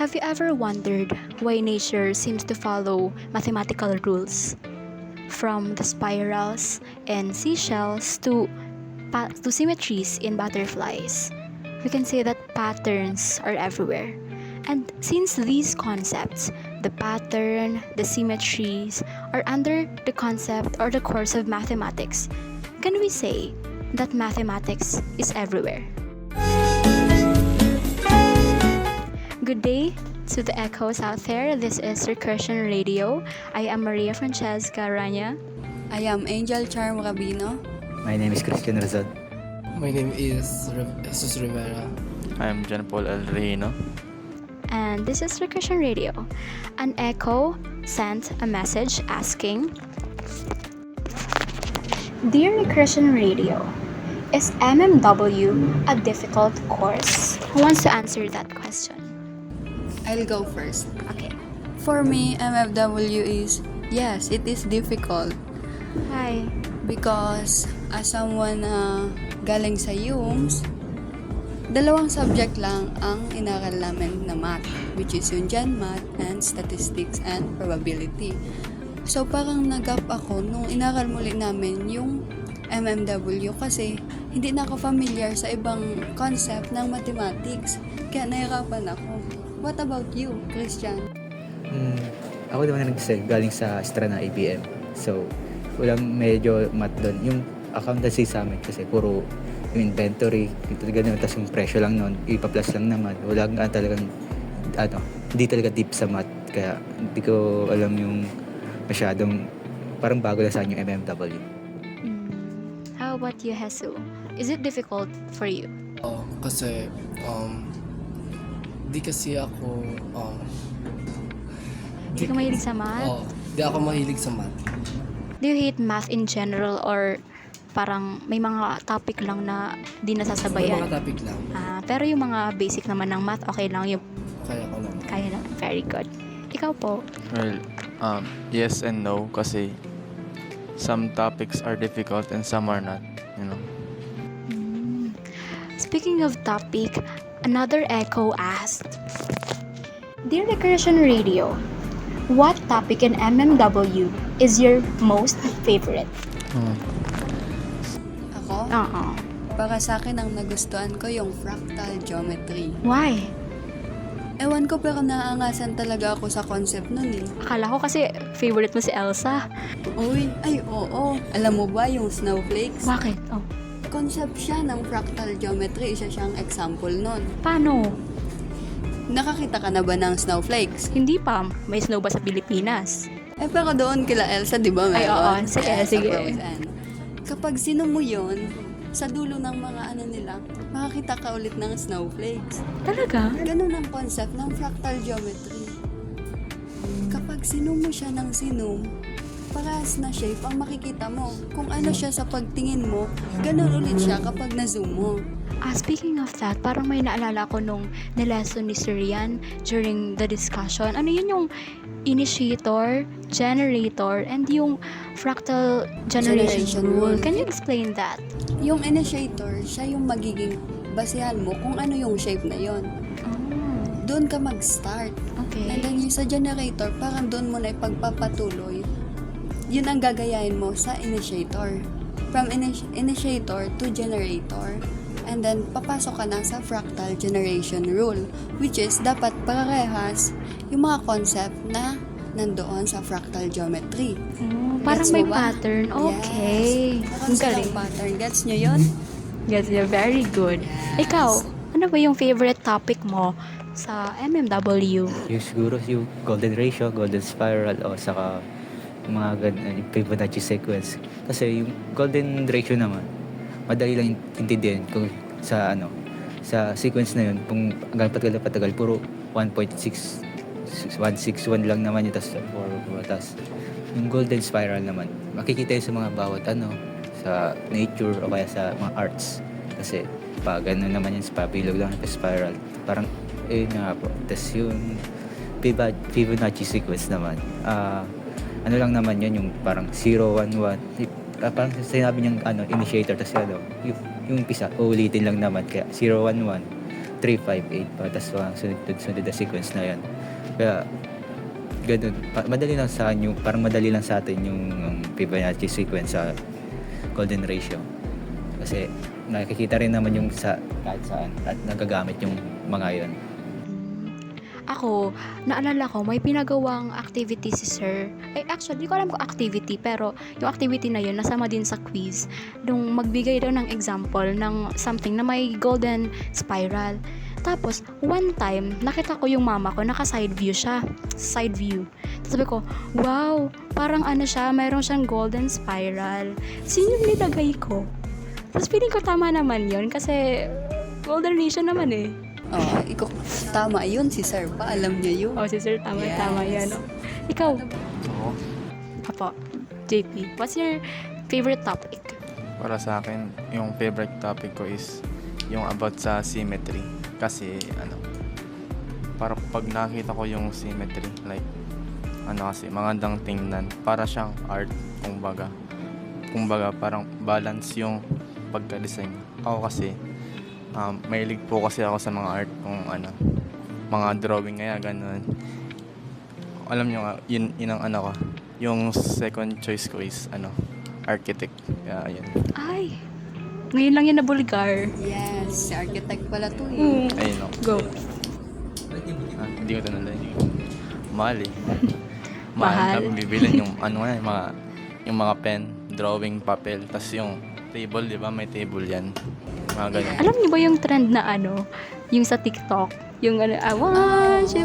Have you ever wondered why nature seems to follow mathematical rules? From the spirals in seashells to symmetries in butterflies, we can say that patterns are everywhere. And since these concepts, the pattern, the symmetries, are under the concept or the course of mathematics, can we say that mathematics is everywhere? Good day to the echoes out there. This is Recursion Radio. I am Maria Francesca Rania. I am Angel Charm Rabino. My name is Christian Razon. My name is Jesus Rivera. I am John Paul El Reino. And this is Recursion Radio. An echo sent a message asking, Dear Recursion Radio, is MMW a difficult course? Who wants to answer that question? I'll go first. Okay. For me, MFW is, yes, it is difficult. Hi. Because as someone na galing sa UMS, dalawang subject lang ang inaral namin na math, which is yung Gen Math and Statistics and Probability. So parang nag-gap ako nung inaral muli namin yung MMW kasi hindi na ako familiar sa ibang concept ng mathematics. Kaya nahirapan ako. What about you, Christian? Ako naman kasi galing sa Strana ABM. So, walang medyo math doon. Yung accountancy sa amin kasi puro yung inventory, ito ganun, tapos yung presyo lang noon, ipa-plus lang naman. Wala nga talagang, hindi talaga deep sa math. Kaya hindi ko alam yung masyadong, parang bago lang sa akin yung MMW. How about you, Hesu? Is it difficult for you? Kasi di kasi ako Hindi ka mahilig sa math? di ako mahilig sa math. Do you hate math in general or parang may mga topic lang na di May nasasabayan? mga topic lang. Pero yung mga basic naman ng math, okay lang yung Kaya ko lang. kaya lang. Very good. Ikaw po? Well, yes and no kasi some topics are difficult and some are not, you know. Speaking of topic, another echo asked, Dear Recursion Radio, what topic in MMW is your most favorite? Ako? Para sa akin, ang nagustuhan ko yung fractal geometry. Why? Ewan ko pero naangasan talaga ako sa concept nun eh. Akala ko kasi favorite mo si Elsa. Uy, ay oo. Alam mo ba yung snowflakes? Bakit? Concept siya ng fractal geometry. Isa siyang example nun. Paano? Nakakita ka na ba ng snowflakes? Hindi pa. May snow ba sa Pilipinas? Pero doon kila Elsa, di ba meron? Ay, oo. Sige, Kaya sa sige. Frozen. Kapag sino mo yun, sa dulo ng mga nila, makakita ka ulit ng snowflakes. Talaga? Ganun ang concept ng fractal geometry. Kapag sinum mo siya ng sinum, parehas na shape ang makikita mo. Kung ano siya sa pagtingin mo, ganun ulit siya kapag na-zoom mo. Speaking of that, parang may naalala ko nung nilesson ni Sir Yan during the discussion. Ano yun yung initiator, generator, and yung fractal generation rule? Can you explain that? Yung initiator, siya yung magiging basehan mo kung ano yung shape na yon. Doon ka mag-start. Okay. And then yung sa generator, parang doon mo na ipagpapatuloy. Yun ang gagayahin mo sa initiator. From initiator to generator. And then, papasok ka na sa fractal generation rule. Which is, dapat parehas yung mga concept na nandoon sa fractal geometry. Parang Gets may mo ba? pattern. Okay. Yes. Ang Meron galing. silang pattern. Gets nyo yun? Yes, you're very good. Yes. Ikaw, ano ba yung favorite topic mo sa MMW? Yung siguro yung golden ratio, golden spiral, o saka yung mga yung Fibonacci sequence. Kasi yung golden ratio naman, madali lang intindihan kung sa sequence na yun, kung hanggang patagal, puro 1.61 lang naman yun, tas yung golden spiral naman, makikita yun sa mga bawat sa nature o kaya sa mga arts. Kasi pag gano'n naman yun, sa pabilog lang, spiral, parang nga po. Tas yung Fibonacci sequence naman, ano lang naman yun, yung parang 0, 1, 1, parang sinabi niyang initiator, tas yung umpisa uulitin lang naman, kaya 0, 1, 1, 3, 5, 8 pa, tapos sunod na sequence na yan. Kaya ganun, madali lang sa akin parang madali lang sa atin yung Fibonacci sequence sa golden ratio. Kasi nakikita rin naman yung sa kahit saan at nagagamit yung mga yon. Ako, naalala ko, may pinagawang activity si sir. Ay, actually, di ko alam kung activity, pero yung activity na yun, nasama din sa quiz. Nung magbigay daw ng example ng something na may golden spiral. Tapos, one time, nakita ko yung mama ko, naka-side view siya. Side view. Tapos sabi ko, wow, parang ano siya, mayroon siyang golden spiral. Sino yung nilagay ko? Tapos feeling ko tama naman yun, kasi golden ratio naman eh. Oh, tama yun, si sir pa, alam niya yun. Oh, si sir, tama Yes. yan. Oh. Ikaw, Oo. Apo, JP, what's your favorite topic? Para sa akin, yung favorite topic ko is yung about sa symmetry. Kasi, para pag nakita ko yung symmetry, like, kasi, magandang tingnan. Para siyang art, kumbaga. Kumbaga, parang balance yung pagka-design. Ako kasi, mahilig po kasi ako sa mga art, kung mga drawing kaya ganun. Alam nyo nga, yun ang ko. Yung second choice ko is, architect. Kaya, yun. Ay, ngayon lang yan nabulgar. Yes, si architect pala to eh. Ayun, no. Go. Hindi ko tanong. Mahal eh. Mahal. Tapos bibilin yung yung mga pen, drawing, papel, tas yung table, di ba? May table yan. Mga ganun. Alam niyo ba yung trend na yung sa TikTok, yung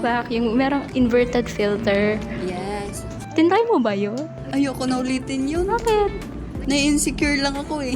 back, yung merong inverted filter. Yes. Tinry mo ba yun? Ayoko na ulitin yun. Bakit? Na-insecure lang ako eh.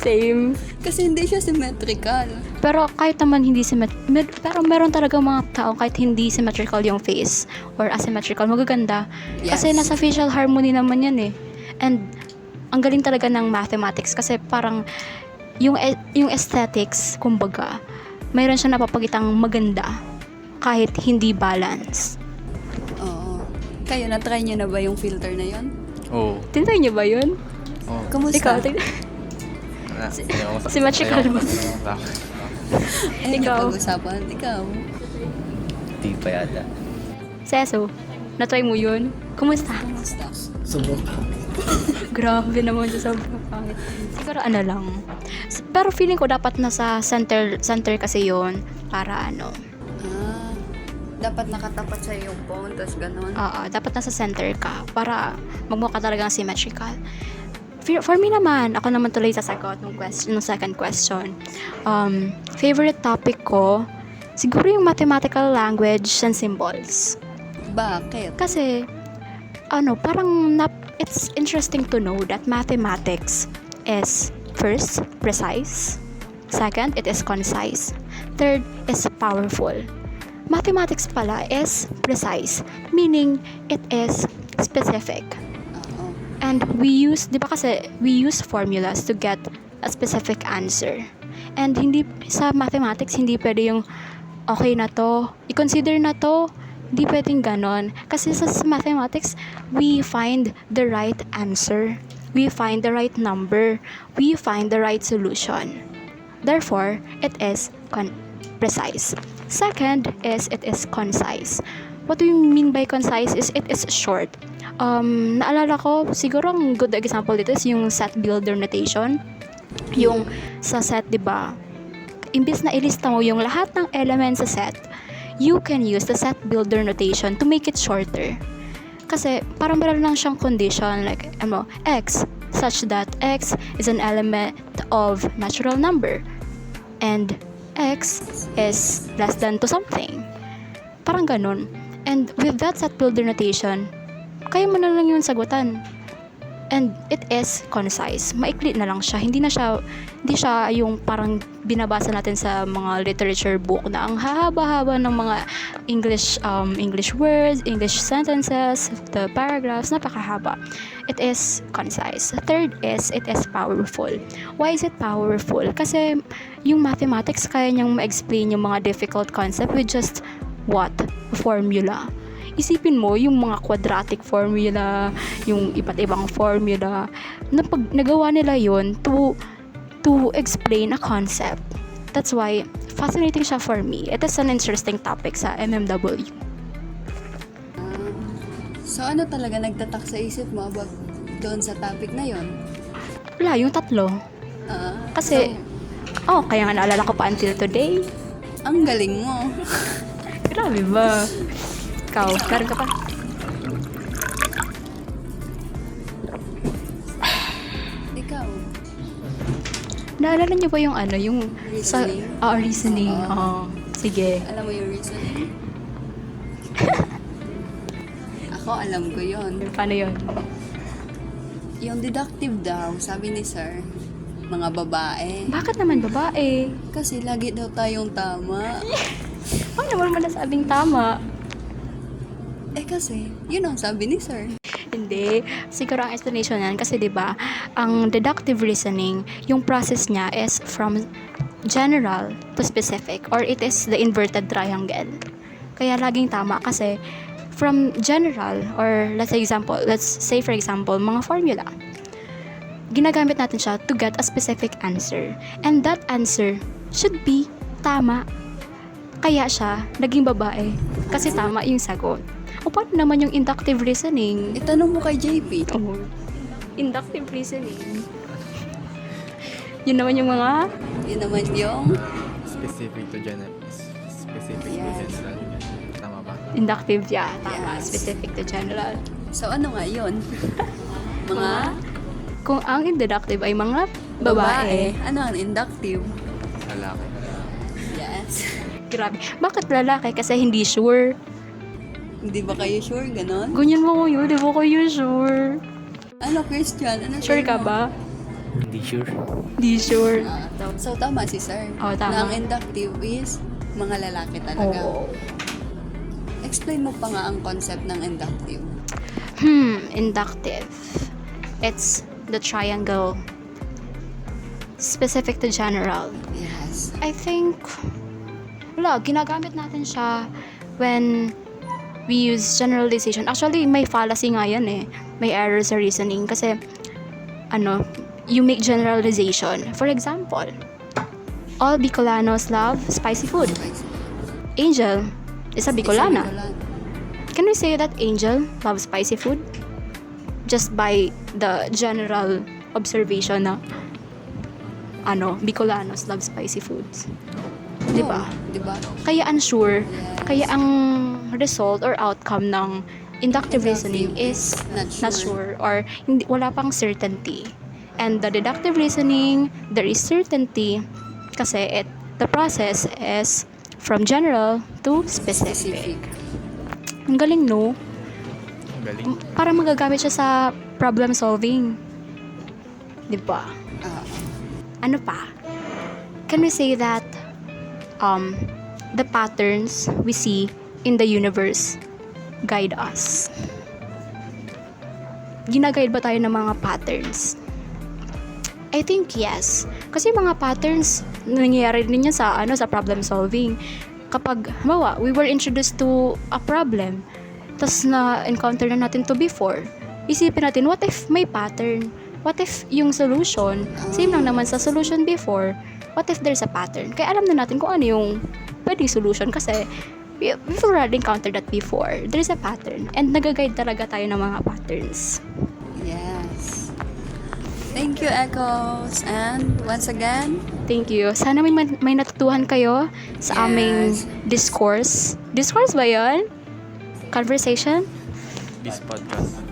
Same. Kasi hindi siya symmetrical. Pero kahit naman hindi pero meron talaga mga tao kahit hindi symmetrical yung face or asymmetrical, magaganda. Yes. Kasi nasa facial harmony naman yan eh. And ang galing talaga ng mathematics kasi parang yung aesthetics, kumbaga, mayroon siya napapagitang maganda kahit hindi balance. Oo. Kayo, na-try niyo na ba yung filter na yun? Oo. Tinry niyo ba yun? Oh. Ikaw, Kamusta? Symmetrical ba? Ayun Ikaw. yung pag-usapan. Ikaw. Di pa yata. Seso, na-try mo yun? Kumusta? Kamusta? Sobrang Grabe naman siya, sobrang pangit. Siguro lang. Pero feeling ko dapat nasa center kasi yun para Dapat nakatapat sa yung phone, tapos gano'n. dapat nasa center ka para magmukha talagang symmetrical. For me naman, ako naman tuloy sasagot ng second question. Favorite topic ko, siguro yung mathematical language and symbols. Bakit? Kasi, it's interesting to know that mathematics is first, precise. Second, it is concise. Third, is powerful. Mathematics pala is precise, meaning it is specific. Oo. And we use formulas to get a specific answer. And sa mathematics, hindi pwede yung okay na to, i-consider na to, hindi pwedeng ganon. Kasi sa mathematics, we find the right answer. We find the right number. We find the right solution. Therefore, it is precise. Second is it is concise. What do you mean by concise is it is short. Naalala ko, siguro ang good example dito is yung set builder notation. Yung sa set, di ba? Imbis na ilista mo yung lahat ng elements sa set, you can use the set builder notation to make it shorter. Kasi parang meron lang siyang condition like x such that x is an element of natural number and x is less than to something. Parang ganun. And with that set builder notation, kaya mo na lang yung sagutan. And it is concise. Maikli na lang siya. Hindi siya yung parang binabasa natin sa mga literature book na ang hahaba-haba ng mga English words, English sentences, the paragraphs, napakahaba. It is concise. Third is, it is powerful. Why is it powerful? Kasi yung mathematics, kaya niyang ma-explain yung mga difficult concept with just formula. Isipin mo yung mga quadratic formula, yung iba't ibang formula, na pag nagawa nila yun to explain a concept. That's why fascinating siya for me. It is an interesting topic sa MMW. So ano talaga nagtatak sa isip mo about doon sa topic na yon? Wala, yung tatlo. Kasi, kaya nga naalala ko pa until today. Ang galing mo. Grabe ba? Ikaw, meron ka pa? Ikaw, Naalala niyo ba yung yung Reasoning? reasoning. Sige. alam mo yung reasoning? Ako, alam ko yon. Paano yun? Yung deductive daw, sabi ni sir, mga babae. Bakit naman babae? Kasi lagi daw tayong tama. Ano naman mo nasabing tama? Kasi, yun ang sabi ni sir. Hindi. Siguro ang explanation yan kasi 'di ba, ang deductive reasoning, yung process niya is from general to specific, or it is the inverted triangle. Kaya laging tama kasi from general, or let's say for example, mga formula. Ginagamit natin siya to get a specific answer. And that answer should be tama. Kaya siya naging babae kasi tama yung sagot. O paano naman yung inductive reasoning? Itanong mo kay JP. Oh, inductive reasoning. Yun naman yung mga... Yun naman yung Specific to general. Specific Yes. to general. Tama ba? Inductive, yeah. Tama. Yes. Specific to general. So ano nga yun? Mga Kung ang inductive ay mga babae. Ano ang inductive? Lalaki. Yes. Grabe. Bakit lalaki? Kasi hindi sure. Hindi ba kayo sure ganon? Ganyan mo yun. Di ba kayo sure? Ano, Christian? Ano Sure sa'yo ka mo? ba? Hindi sure. Di sure. So tama si sir. Oh, tama. Na ang inductive is mga lalaki talaga. Oo. Explain mo pa nga ang concept ng inductive. Inductive. It's the triangle. Specific to general. Yes. I think, ginagamit natin siya when we use generalization. Actually, may fallacy nga yan eh. May error sa reasoning kasi, you make generalization. For example, all Bicolanos love spicy food. Angel is a Bicolana. Can we say that Angel loves spicy food? Just by the general observation na, Bicolanos love spicy foods. Di ba? Di ba? Kaya unsure, Yes. kaya ang result or outcome ng inductive reasoning is not sure, or hindi, wala pang certainty. And the deductive reasoning, there is certainty kasi the process is from general to specific. Ang galing, no? Galing. Para magagamit siya sa problem solving. Di ba? Ano pa? Can we say that the patterns we see in the universe guide us? Ginaguide ba tayo ng mga patterns? I think yes. Kasi mga patterns nangyayari din yan sa problem solving. Kapag we were introduced to a problem, tas na-encounter na natin to before, isipin natin, what if may pattern? What if yung solution, same lang naman sa solution before, what if there's a pattern? Kaya alam na natin kung ano yung pwedeng solution kasi we've already encountered that before. There's a pattern. And nag-guide talaga tayo ng mga patterns. Yes. Thank you, Echoes. And once again, Thank you. Sana may natutuhan kayo sa aming Yes. discourse. Discourse ba yun? Conversation? This podcast.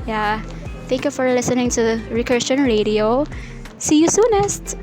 Yeah. Thank you for listening to Recursion Radio. See you soonest!